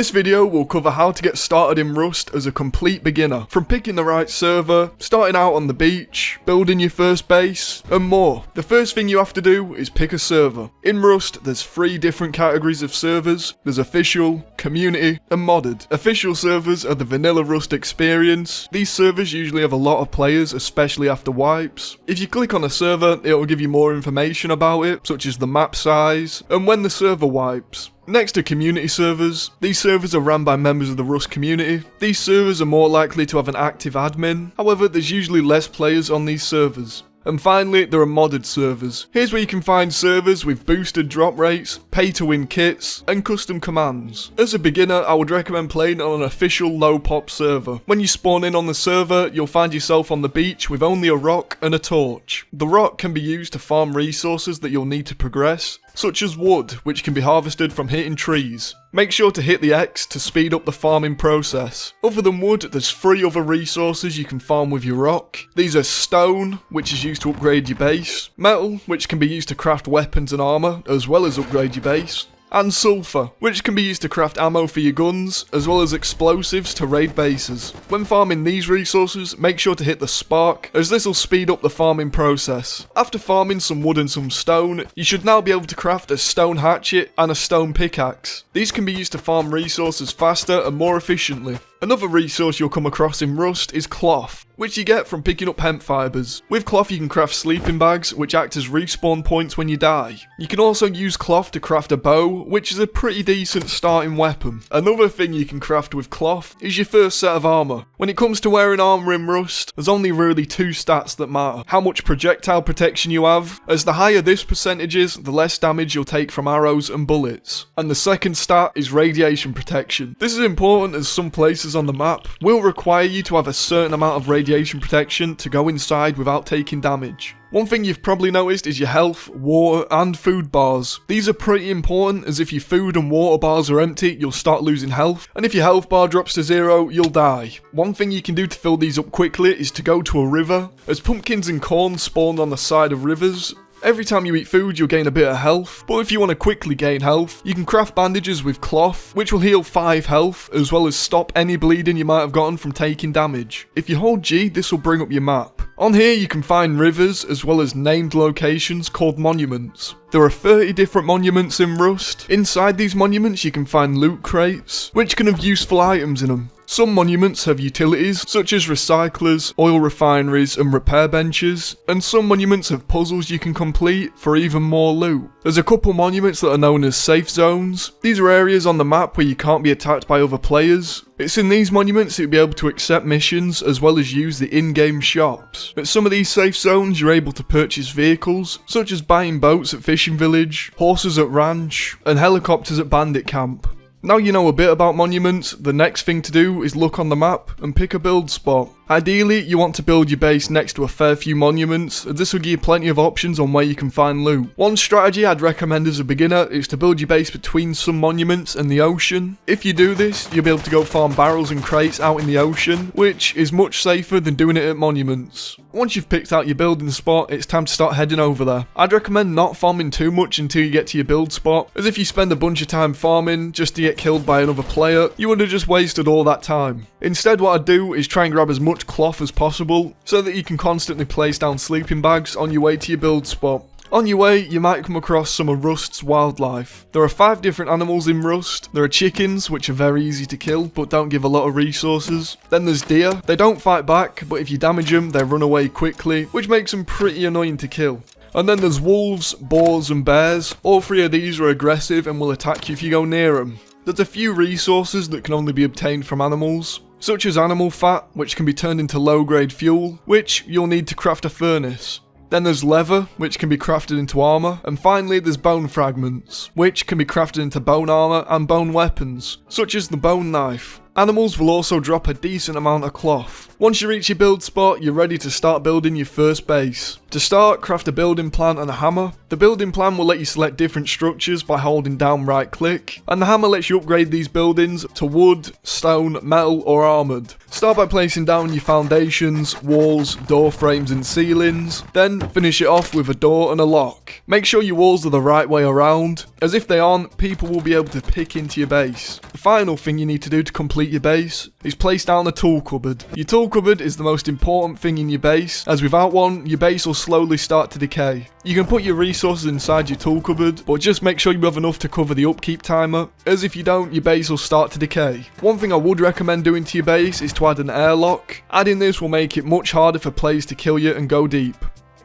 This video will cover how to get started in Rust as a complete beginner, from picking the right server, starting out on the beach, building your first base, and more. The first thing you have to do is pick a server. In Rust, there's 3 different categories of servers. There's official, community, and modded. Official servers are the vanilla Rust experience. These servers usually have a lot of players, especially after wipes. If you click on a server, it will give you more information about it, such as the map size, and when the server wipes. Next are community servers. These servers are ran by members of the Rust community. These servers are more likely to have an active admin, however there's usually less players on these servers. And finally, there are modded servers. Here's where you can find servers with boosted drop rates, pay-to-win kits, and custom commands. As a beginner, I would recommend playing on an official low-pop server. When you spawn in on the server, you'll find yourself on the beach with only a rock and a torch. The rock can be used to farm resources that you'll need to progress, such as wood, which can be harvested from hitting trees. Make sure to hit the X to speed up the farming process. Other than wood, there's 3 other resources you can farm with your rock. These are stone, which is used to upgrade your base, metal, which can be used to craft weapons and armor, as well as upgrade your base, and sulfur, which can be used to craft ammo for your guns, as well as explosives to raid bases. When farming these resources, make sure to hit the spark, as this will speed up the farming process. After farming some wood and some stone, you should now be able to craft a stone hatchet and a stone pickaxe. These can be used to farm resources faster and more efficiently. Another resource you'll come across in Rust is cloth, which you get from picking up hemp fibers. With cloth you can craft sleeping bags, which act as respawn points when you die. You can also use cloth to craft a bow, which is a pretty decent starting weapon. Another thing you can craft with cloth is your first set of armor. When it comes to wearing armor in Rust, there's only really 2 stats that matter. How much projectile protection you have, as the higher this percentage is, the less damage you'll take from arrows and bullets. And the second stat is radiation protection. This is important as some places on the map will require you to have a certain amount of radiation protection to go inside without taking damage. One thing you've probably noticed is your health, water, and food bars. These are pretty important, as if your food and water bars are empty, you'll start losing health, and if your health bar drops to 0, you'll die. One thing you can do to fill these up quickly is to go to a river, as pumpkins and corn spawn on the side of rivers. Every time you eat food, you'll gain a bit of health, but if you want to quickly gain health, you can craft bandages with cloth, which will heal 5 health, as well as stop any bleeding you might have gotten from taking damage. If you hold G, this will bring up your map. On here you can find rivers, as well as named locations called monuments. There are 30 different monuments in Rust. Inside these monuments you can find loot crates, which can have useful items in them. Some monuments have utilities, such as recyclers, oil refineries, and repair benches, and some monuments have puzzles you can complete for even more loot. There's a couple monuments that are known as safe zones. These are areas on the map where you can't be attacked by other players. It's in these monuments that you'll be able to accept missions, as well as use the in-game shops. At some of these safe zones you're able to purchase vehicles, such as buying boats at Fishing Village, horses at Ranch, and helicopters at Bandit Camp. Now you know a bit about monuments, the next thing to do is look on the map and pick a build spot. Ideally, you want to build your base next to a fair few monuments, as this will give you plenty of options on where you can find loot. One strategy I'd recommend as a beginner is to build your base between some monuments and the ocean. If you do this, you'll be able to go farm barrels and crates out in the ocean, which is much safer than doing it at monuments. Once you've picked out your building spot, it's time to start heading over there. I'd recommend not farming too much until you get to your build spot, as if you spend a bunch of time farming just to get killed by another player, you would have just wasted all that time. Instead, what I'd do is try and grab as much cloth as possible, so that you can constantly place down sleeping bags on your way to your build spot. On your way, you might come across some of Rust's wildlife. There are 5 different animals in Rust. There are chickens, which are very easy to kill, but don't give a lot of resources. Then there's deer. They don't fight back, but if you damage them, they run away quickly, which makes them pretty annoying to kill. And then there's wolves, boars, and bears. All 3 of these are aggressive and will attack you if you go near them. There's a few resources that can only be obtained from animals, such as animal fat, which can be turned into low-grade fuel, which you'll need to craft a furnace. Then there's leather, which can be crafted into armor, and finally there's bone fragments, which can be crafted into bone armor and bone weapons, such as the bone knife. Animals will also drop a decent amount of cloth. Once you reach your build spot, you're ready to start building your first base. To start, craft a building plan and a hammer. The building plan will let you select different structures by holding down right click, and the hammer lets you upgrade these buildings to wood, stone, metal or armoured. Start by placing down your foundations, walls, door frames and ceilings, then finish it off with a door and a lock. Make sure your walls are the right way around, as if they aren't, people will be able to pick into your base. The final thing you need to do to complete your base is place down a tool cupboard. Your tool cupboard is the most important thing in your base, as without one, your base will slowly start to decay. You can put your resources inside your tool cupboard, but just make sure you have enough to cover the upkeep timer, as if you don't, your base will start to decay. One thing I would recommend doing to your base is to add an airlock. Adding this will make it much harder for players to kill you and go deep.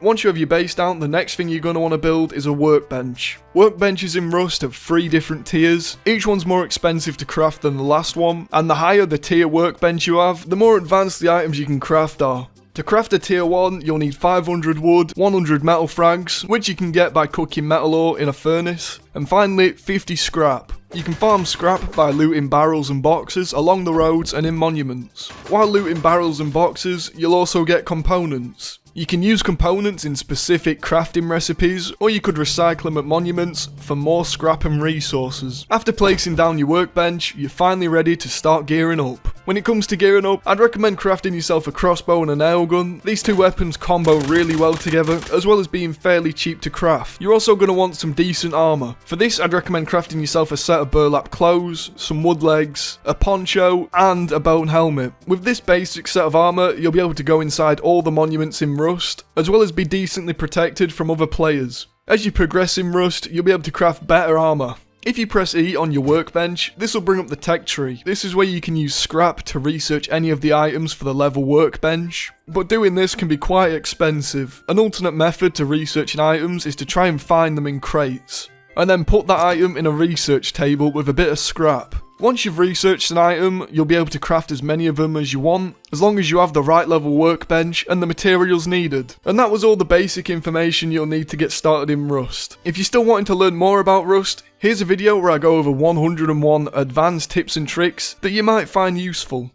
Once you have your base down, the next thing you're going to want to build is a workbench. Workbenches in Rust have 3 different tiers. Each one's more expensive to craft than the last one, and the higher the tier workbench you have, the more advanced the items you can craft are. To craft a tier 1, you'll need 500 wood, 100 metal frags, which you can get by cooking metal ore in a furnace, and finally 50 scrap. You can farm scrap by looting barrels and boxes along the roads and in monuments. While looting barrels and boxes, you'll also get components. You can use components in specific crafting recipes, or you could recycle them at monuments for more scrap and resources. After placing down your workbench, you're finally ready to start gearing up. When it comes to gearing up, I'd recommend crafting yourself a crossbow and a nail gun. These 2 weapons combo really well together, as well as being fairly cheap to craft. You're also going to want some decent armor. For this, I'd recommend crafting yourself a set of burlap clothes, some wood legs, a poncho, and a bone helmet. With this basic set of armor, you'll be able to go inside all the monuments in Rust, as well as be decently protected from other players. As you progress in Rust, you'll be able to craft better armor. If you press E on your workbench, this will bring up the tech tree. This is where you can use scrap to research any of the items for the level workbench. But doing this can be quite expensive. An alternate method to researching items is to try and find them in crates, and then put that item in a research table with a bit of scrap. Once you've researched an item, you'll be able to craft as many of them as you want, as long as you have the right level workbench and the materials needed. And that was all the basic information you'll need to get started in Rust. If you're still wanting to learn more about Rust, here's a video where I go over 101 advanced tips and tricks that you might find useful.